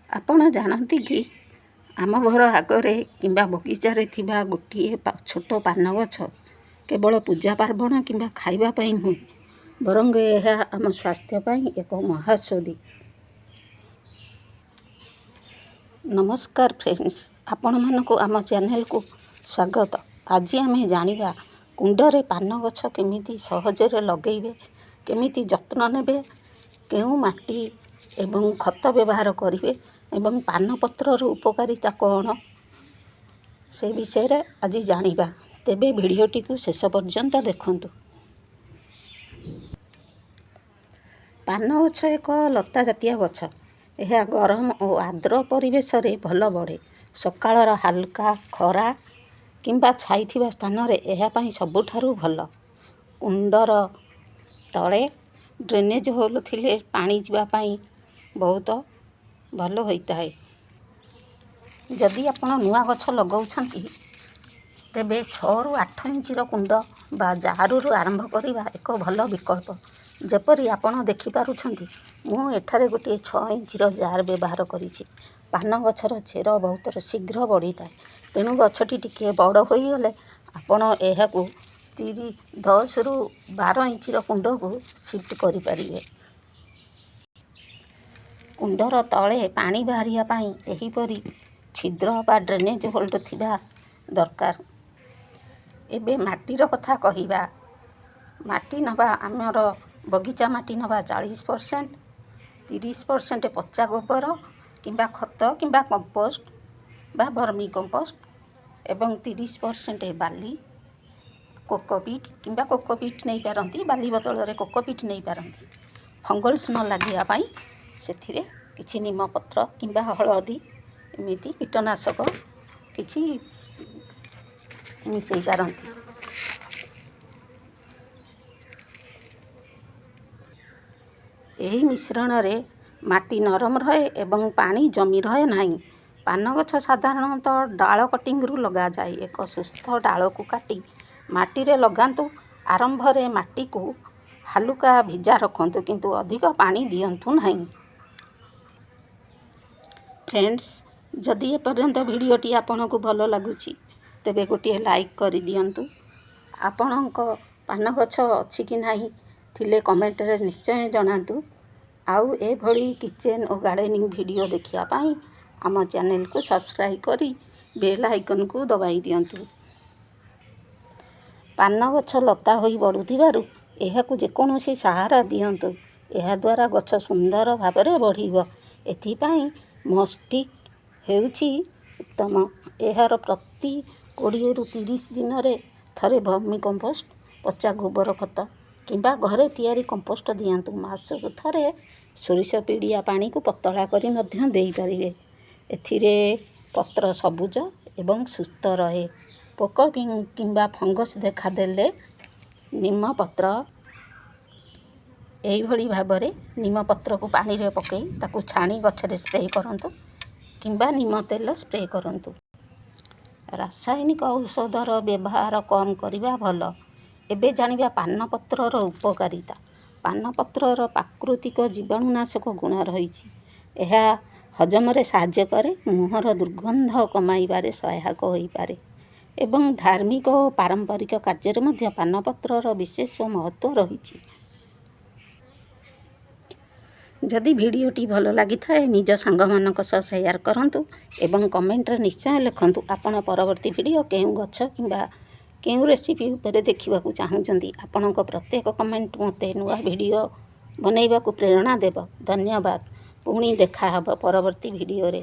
ଆପଣ ଜାଣନ୍ତି କି ଆମ ଘର ଆଗରେ କିମ୍ବା ବଗିଚାରେ ଥିବା ଗୋଟିଏ ଛୋଟ ପାନ ଗଛ କେବଳ ପୂଜା ପାର୍ବଣ କିମ୍ବା ଖାଇବା ପାଇଁ ନୁହେଁ, ବରଂ ଏହା ଆମ ସ୍ୱାସ୍ଥ୍ୟ ପାଇଁ ଏକ ମହାଔଷଧି। ନମସ୍କାର ଫ୍ରେଣ୍ଡସ୍, ଆପଣମାନଙ୍କୁ ଆମ ଚ୍ୟାନେଲକୁ ସ୍ୱାଗତ। ଆଜି ଆମେ ଜାଣିବା କୁଣ୍ଡରେ ପାନ ଗଛ କେମିତି ସହଜରେ ଲଗେଇବେ, କେମିତି ଯତ୍ନ ନେବେ, କେଉଁ ମାଟି ଏବଂ ଖତ ବ୍ୟବହାର କରିବେ ଏବଂ ପାନପତ୍ରର ଉପକାରିତା କ'ଣ, ସେ ବିଷୟରେ ଆଜି ଜାଣିବା। ତେବେ ଭିଡ଼ିଓଟିକୁ ଶେଷ ପର୍ଯ୍ୟନ୍ତ ଦେଖନ୍ତୁ। ପାନ ଗଛ ଏକ ଲତା ଜାତୀୟ ଗଛ। ଏହା ଗରମ ଓ ଆର୍ଦ୍ର ପରିବେଶରେ ଭଲ ବଢ଼େ। ସକାଳର ହାଲକା ଖରା କିମ୍ବା ଛାଇ ଥିବା ସ୍ଥାନରେ ଏହା ପାଇଁ ସବୁଠାରୁ ଭଲ। କୁଣ୍ଡର ତଳେ ଡ୍ରେନେଜ ହୋଲ୍ ଥିଲେ ପାଣି ଯିବା ପାଇଁ ବହୁତ ଭଲ ହୋଇଥାଏ। ଯଦି ଆପଣ ନୂଆ ଗଛ ଲଗାଉଛନ୍ତି, ତେବେ 6ରୁ 8 ଇଞ୍ଚର କୁଣ୍ଡ ବା ଜାରରୁ ଆରମ୍ଭ କରିବା ଏକ ଭଲ ବିକଳ୍ପ। ଯେପରି ଆପଣ ଦେଖିପାରୁଛନ୍ତି, ମୁଁ ଏଠାରେ ଗୋଟିଏ 6 ଇଞ୍ଚର ଜାର୍ ବ୍ୟବହାର କରିଛି। ପାନ ଗଛର ଚେର ବହୁତ ଶୀଘ୍ର ବଢ଼ିଥାଏ, ତେଣୁ ଗଛଟି ଟିକିଏ ବଡ଼ ହୋଇଗଲେ ଆପଣ ଏହାକୁ 10ରୁ 12 ଇଞ୍ଚର କୁଣ୍ଡକୁ ସିଫ୍ଟ କରିପାରିବେ। କୁଣ୍ଡର ତଳେ ପାଣି ବାହାରିବା ପାଇଁ ଏହିପରି ଛିଦ୍ର ବା ଡ୍ରେନେଜ ହୋଲ୍ ଥିବା ଦରକାର। ଏବେ ମାଟିର କଥା କହିବା। ମାଟି ନେବା, ଆମର ବଗିଚା ମାଟି ନେବା 40%, 30% ପଚା ଗୋବର କିମ୍ବା ଖତ କିମ୍ବା କମ୍ପୋଷ୍ଟ ବା ଭର୍ମି କମ୍ପୋଷ୍ଟ ଏବଂ 30% ବାଲି, କୋକୋପିଟ୍ କିମ୍ବା କୋକୋପିଟ୍ ନେଇପାରନ୍ତି, ବାଲି ବଦଳରେ କୋକୋପିଟ୍ ନେଇପାରନ୍ତି। ଫଙ୍ଗଲ୍ସ ନ ଲାଗିବା ପାଇଁ ସେଥିରେ କିଛି ନିମପତ୍ର କିମ୍ବା ହଳଦୀ, ଏମିତି କୀଟନାଶକ କିଛି ମିଶାଇ ପାରନ୍ତି। ଏହି ମିଶ୍ରଣରେ ମାଟି ନରମ ରହେ ଏବଂ ପାଣି ଜମି ରହେ ନାହିଁ। ପାନ ଗଛ ସାଧାରଣତଃ ଡାଳ କଟିଂରୁ ଲଗାଯାଏ। ଏକ ସୁସ୍ଥ ଡାଳକୁ କାଟି ମାଟିରେ ଲଗାନ୍ତୁ। ଆରମ୍ଭରେ ମାଟିକୁ ହାଲୁକା ଭିଜା ରଖନ୍ତୁ, କିନ୍ତୁ ଅଧିକ ପାଣି ଦିଅନ୍ତୁ ନାହିଁ। ଫ୍ରେଣ୍ଡସ୍, ଯଦି ଏପର୍ଯ୍ୟନ୍ତ ଭିଡ଼ିଓଟି ଆପଣଙ୍କୁ ଭଲ ଲାଗୁଛି, ତେବେ ଗୋଟିଏ ଲାଇକ୍ କରିଦିଅନ୍ତୁ। ଆପଣଙ୍କ ପାନ ଗଛ ଅଛି କି ନାହିଁ ଥିଲେ କମେଣ୍ଟରେ ନିଶ୍ଚୟ ଜଣାନ୍ତୁ। ଆଉ ଏଭଳି କିଚେନ୍ ଓ ଗାର୍ଡ଼େନିଂ ଭିଡ଼ିଓ ଦେଖିବା ପାଇଁ ଆମ ଚ୍ୟାନେଲକୁ ସବସ୍କ୍ରାଇବ୍ କରି ବେଲ୍ ଆଇକନ୍କୁ ଦବାଇ ଦିଅନ୍ତୁ। ପାନ ଗଛ ଲତା ହୋଇ ବଢ଼ୁଥିବାରୁ ଏହାକୁ ଯେକୌଣସି ସାହାରା ଦିଅନ୍ତୁ। ଏହାଦ୍ୱାରା ଗଛ ସୁନ୍ଦର ଭାବରେ ବଢ଼ିବ। ଏଥିପାଇଁ ମଷ୍ଟିକ୍ ହେଉଛି ଉତ୍ତମ। ଏହାର ପ୍ରତି 20ରୁ 30 ଦିନରେ ଥରେ ଭର୍ମି କମ୍ପୋଷ୍ଟ, ପଚା ଗୋବର ଖତ କିମ୍ବା ଘରେ ତିଆରି କମ୍ପୋଷ୍ଟ ଦିଅନ୍ତୁ। ମାସକୁ ଥରେ ସୋରିଷ ପିଡ଼ିଆ ପାଣିକୁ ପତଳା କରି ମଧ୍ୟ ଦେଇପାରିବେ। ଏଥିରେ ପତ୍ର ସବୁଜ ଏବଂ ସୁସ୍ଥ ରହେ। ପୋକ କିମ୍ବା ଫଙ୍ଗସ୍ ଦେଖାଦେଲେ ନିମପତ୍ର, ଏହିଭଳି ଭାବରେ ନିମପତ୍ରକୁ ପାଣିରେ ପକାଇ ତାକୁ ଛାଣି ଗଛରେ ସ୍ପ୍ରେ କରନ୍ତୁ କିମ୍ବା ନିମ ତେଲ ସ୍ପ୍ରେ କରନ୍ତୁ। ରାସାୟନିକ ଔଷଧର ବ୍ୟବହାର କମ୍ କରିବା ଭଲ। ଏବେ ଜାଣିବା ପାନପତ୍ରର ଉପକାରିତା। ପାନପତ୍ରର ପ୍ରାକୃତିକ ଜୀବାଣୁନାଶକ ଗୁଣ ରହିଛି। ଏହା ହଜମରେ ସାହାଯ୍ୟ କରେ, ମୁହଁର ଦୁର୍ଗନ୍ଧ କମାଇବାରେ ସହାୟକ ହୋଇପାରେ ଏବଂ ଧାର୍ମିକ ଓ ପାରମ୍ପରିକ କାର୍ଯ୍ୟରେ ମଧ୍ୟ ପାନପତ୍ରର ବିଶେଷ ମହତ୍ତ୍ୱ ରହିଛି। ଯଦି ଭିଡ଼ିଓଟି ଭଲ ଲାଗିଥାଏ, ନିଜ ସାଙ୍ଗମାନଙ୍କ ସହ ସେୟାର କରନ୍ତୁ ଏବଂ କମେଣ୍ଟରେ ନିଶ୍ଚୟ ଲେଖନ୍ତୁ ଆପଣ ପରବର୍ତ୍ତୀ ଭିଡ଼ିଓ କେଉଁ ଗଛ କିମ୍ବା କେଉଁ ରେସିପି ଉପରେ ଦେଖିବାକୁ ଚାହୁଁଛନ୍ତି। ଆପଣଙ୍କ ପ୍ରତ୍ୟେକ କମେଣ୍ଟ ମୋତେ ନୂଆ ଭିଡ଼ିଓ ବନେଇବାକୁ ପ୍ରେରଣା ଦେବ। ଧନ୍ୟବାଦ। ପୁଣି ଦେଖା ହେବ ପରବର୍ତ୍ତୀ ଭିଡ଼ିଓରେ।